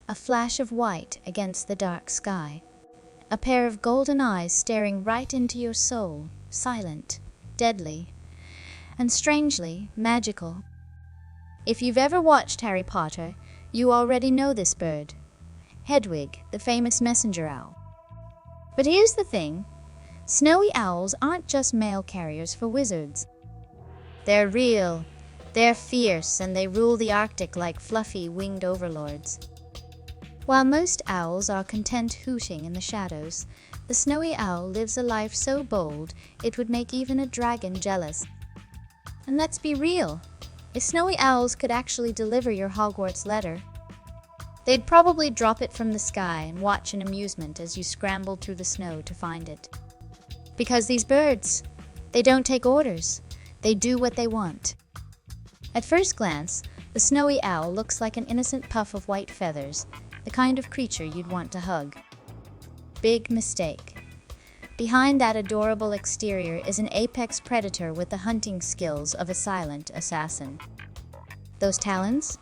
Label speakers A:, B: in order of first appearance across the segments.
A: a flash of white against the dark sky. A pair of golden eyes staring right into your soul, silent, deadly, and strangely magical. If you've ever watched Harry Potter, you already know this bird. Hedwig, the famous messenger owl. But here's the thing. Snowy owls aren't just mail carriers for wizards. They're real, they're fierce, and they rule the Arctic like fluffy winged overlords. While most owls are content hooting in the shadows, the snowy owl lives a life so bold it would make even a dragon jealous. And let's be real, if snowy owls could actually deliver your Hogwarts letter, they'd probably drop it from the sky and watch in amusement as you scrambled through the snow to find it. Because these birds, they don't take orders, they do what they want. At first glance, the snowy owl looks like an innocent puff of white feathers, the kind of creature you'd want to hug. Big mistake. Behind that adorable exterior is an apex predator with the hunting skills of a silent assassin. Those talons?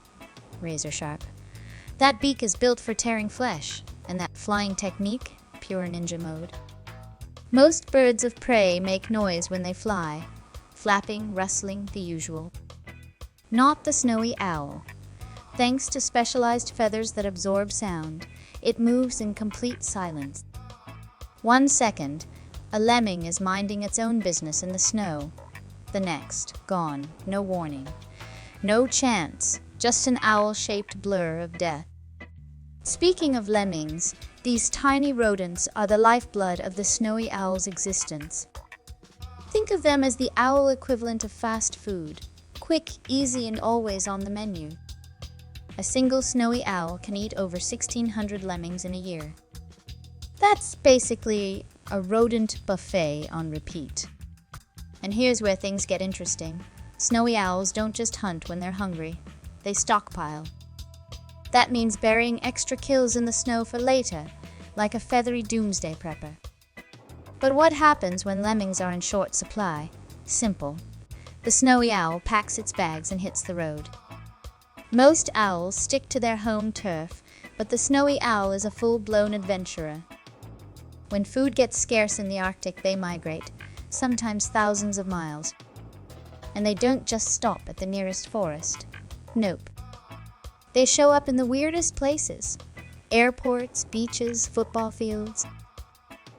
A: Razor sharp. That beak is built for tearing flesh, and that flying technique, pure ninja mode. Most birds of prey make noise when they fly, flapping, rustling, the usual. Not the snowy owl. Thanks to specialized feathers that absorb sound, it moves in complete silence. 1 second, a lemming is minding its own business in the snow. The next, gone, no warning. No chance, just an owl-shaped blur of death. Speaking of lemmings, these tiny rodents are the lifeblood of the snowy owl's existence. Think of them as the owl equivalent of fast food, quick, easy, and always on the menu. A single snowy owl can eat over 1,600 lemmings in a year. That's basically a rodent buffet on repeat. And here's where things get interesting. Snowy owls don't just hunt when they're hungry, they stockpile. That means burying extra kills in the snow for later, like a feathery doomsday prepper. But what happens when lemmings are in short supply? Simple. The snowy owl packs its bags and hits the road. Most owls stick to their home turf, but the snowy owl is a full-blown adventurer. When food gets scarce in the Arctic, they migrate, sometimes thousands of miles. And they don't just stop at the nearest forest. Nope. They show up in the weirdest places. Airports, beaches, football fields.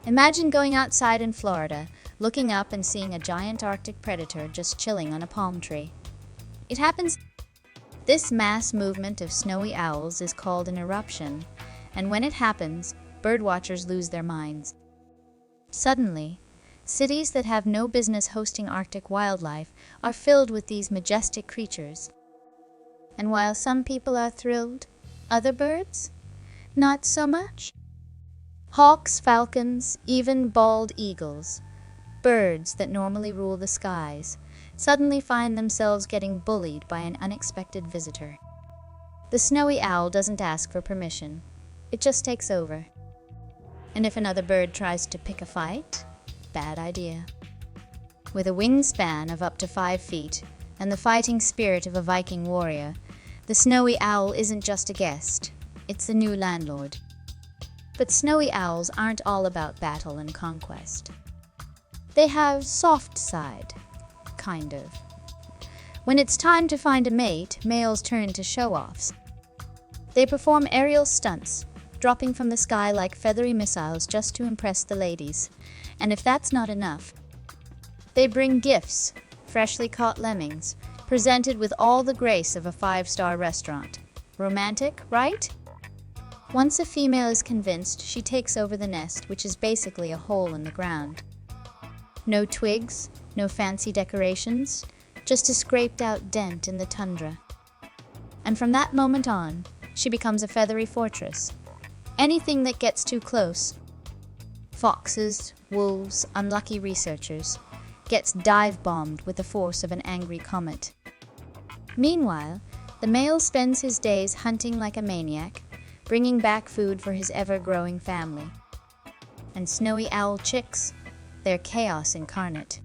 A: Imagine going outside in Florida, looking up and seeing a giant Arctic predator just chilling on a palm tree. It happens. This mass movement of snowy owls is called an eruption, and when it happens, birdwatchers lose their minds. Suddenly, cities that have no business hosting Arctic wildlife are filled with these majestic creatures. And while some people are thrilled, other birds? Not so much. Hawks, falcons, even bald eagles, birds that normally rule the skies, suddenly find themselves getting bullied by an unexpected visitor. The snowy owl doesn't ask for permission. It just takes over. And if another bird tries to pick a fight, bad idea. With a wingspan of up to 5 feet and the fighting spirit of a Viking warrior, the snowy owl isn't just a guest, it's the new landlord. But snowy owls aren't all about battle and conquest. They have soft side, kind of. When it's time to find a mate, males turn to show-offs. They perform aerial stunts, dropping from the sky like feathery missiles just to impress the ladies. And if that's not enough, they bring gifts, freshly caught lemmings, presented with all the grace of a 5-star restaurant. Romantic, right? Once a female is convinced, she takes over the nest, which is basically a hole in the ground. No twigs, no fancy decorations, just a scraped-out dent in the tundra. And from that moment on, she becomes a feathery fortress. Anything that gets too close, foxes, wolves, unlucky researchers, gets dive-bombed with the force of an angry comet. Meanwhile, the male spends his days hunting like a maniac, bringing back food for his ever-growing family. And snowy owl chicks, they're chaos incarnate.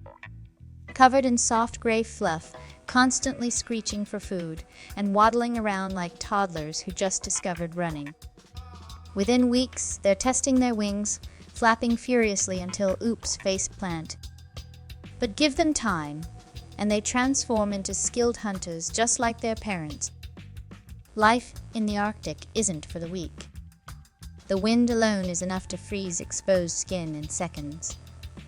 A: Covered in soft gray fluff, constantly screeching for food and waddling around like toddlers who just discovered running. Within weeks, they're testing their wings, flapping furiously until oops, face plant. But give them time, and they transform into skilled hunters just like their parents. Life in the Arctic isn't for the weak. The wind alone is enough to freeze exposed skin in seconds.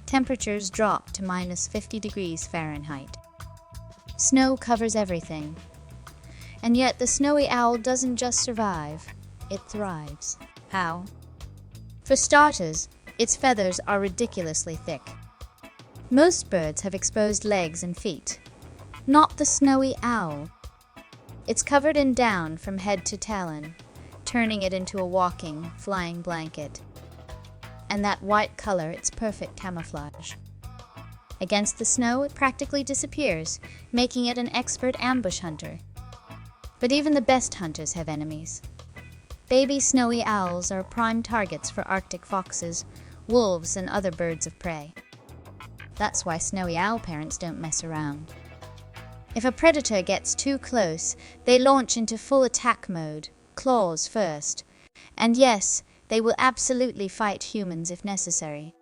A: Temperatures drop to minus 50 degrees Fahrenheit. Snow covers everything. And yet the snowy owl doesn't just survive, it thrives. How? For starters, its feathers are ridiculously thick. Most birds have exposed legs and feet. Not the snowy owl. It's covered in down from head to talon, turning it into a walking, flying blanket. And that white color, it's perfect camouflage. Against the snow, it practically disappears, making it an expert ambush hunter. But even the best hunters have enemies. Baby snowy owls are prime targets for Arctic foxes, wolves, and other birds of prey. That's why snowy owl parents don't mess around. If a predator gets too close, they launch into full attack mode, claws first. And yes, they will absolutely fight humans if necessary.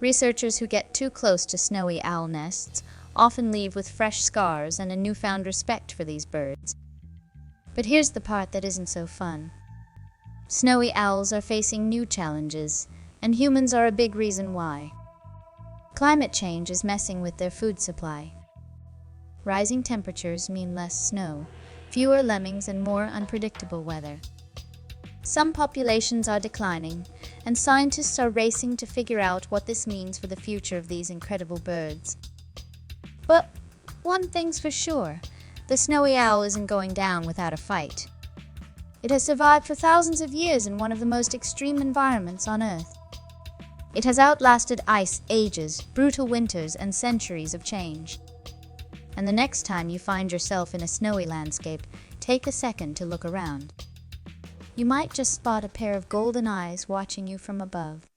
A: Researchers who get too close to snowy owl nests often leave with fresh scars and a newfound respect for these birds. But here's the part that isn't so fun. Snowy owls are facing new challenges, and humans are a big reason why. Climate change is messing with their food supply. Rising temperatures mean less snow, fewer lemmings, and more unpredictable weather. Some populations are declining, and scientists are racing to figure out what this means for the future of these incredible birds. But one thing's for sure, the snowy owl isn't going down without a fight. It has survived for thousands of years in one of the most extreme environments on Earth. It has outlasted ice ages, brutal winters, and centuries of change. And the next time you find yourself in a snowy landscape, take a second to look around. You might just spot a pair of golden eyes watching you from above.